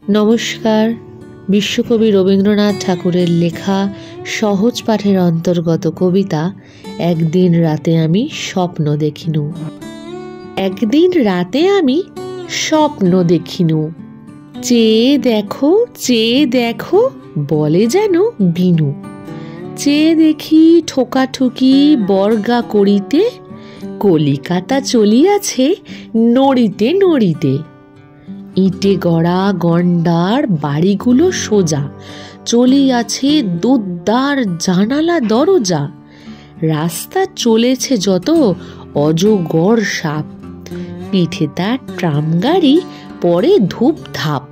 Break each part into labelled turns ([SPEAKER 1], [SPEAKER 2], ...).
[SPEAKER 1] নমস্কার। বিশ্বকবি রবীন্দ্রনাথ ঠাকুরের লেখা সহজ পাঠের অন্তর্গত কবিতা একদিন রাতে আমি স্বপ্ন দেখিনু। একদিন রাতে আমি স্বপ্ন দেখিনু, চেয়ে দেখো বলে যেন বিনু। চেয়ে দেখি ঠোকাঠুকি বর্গা করিতে, কলিকাতা চলিয়াছে নড়িতে নড়িতে। ইটে গড়া গন্ডার বাড়িগুলো সোজা, চলিয়াছে দুদ্দার জানালা দরজা। রাস্তা চলেছে যত অজগর সাপ, পিঠে তার ট্রাম গাড়ি পরে ধূপ ধাপ।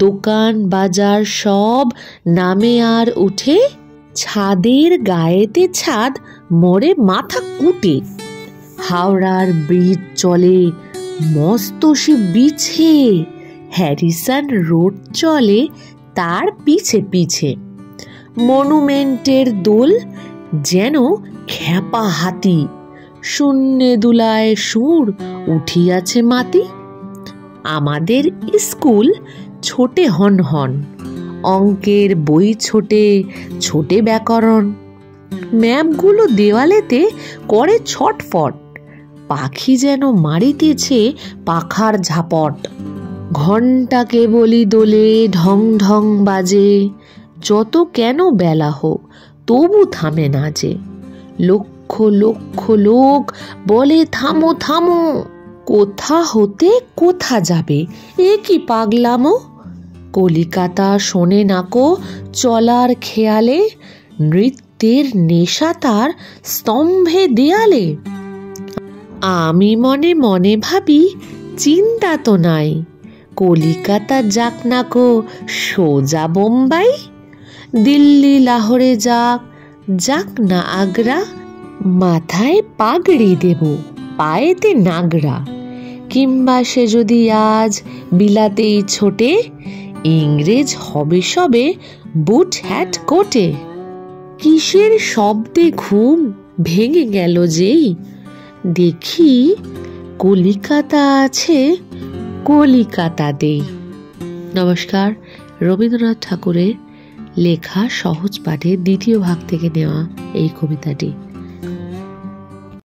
[SPEAKER 1] দোকান বাজার সব নামে আর উঠে, ছাদের গায়েতে ছাদ মরে মাথা কুটে। হাওড়ার ব্রিজ চলে মস্ত সে বিছে, হ্যারিসন রোড চলে তার পিছে পিছে। মনুমেন্টের দোল যেন খ্যাপা হাতি, শূন্যে দুলায় সুর উঠিয়াছে মাতি। আমাদের স্কুল ছোটে হন হন, অঙ্কের বই ছোটে ছোটে ব্যাকরণ। ম্যাপগুলো দেওয়ালেতে করে ছটফট, পাখি যেন মারিতেছে পাখার ঝাপট। ঘণ্টা কেবলি দোলে ঢং ঢং বাজে, যত কেন বেলা হোক তবু থামে না যে। লক্ষ লক্ষ লোক বলে থামো থামো, কোথা হতে কোথা যাবে এ কি পাগলামো। কলিকাতা শোনে নাকো চলার খেয়ালে, নৃত্যের নেশা তার স্তম্ভে দেয়ালে। আমি মনে মনে ভাবি চিন্তা তো নাই, কলিকাতা যাক নাকো সোজা বোম্বাই। দিল্লি লাহোরে যাক, যাক না আগ্রা, মাথায় পাগড়ি দেব পায়েতে নাগরা। কিংবা সে যদি আজ বিলাতেই ছোটে, ইংরেজ হবে সবে বুট হ্যাট কোটে। কিসের শব্দে ঘুম ভেঙে গেল যেই, দেখি কলিকাতা আছে কলিকাতাতেই। নমস্কার। রবীন্দ্রনাথ ঠাকুরের লেখা সহজ পাঠের দ্বিতীয় ভাগ থেকে নেওয়া এই কবিতাটি।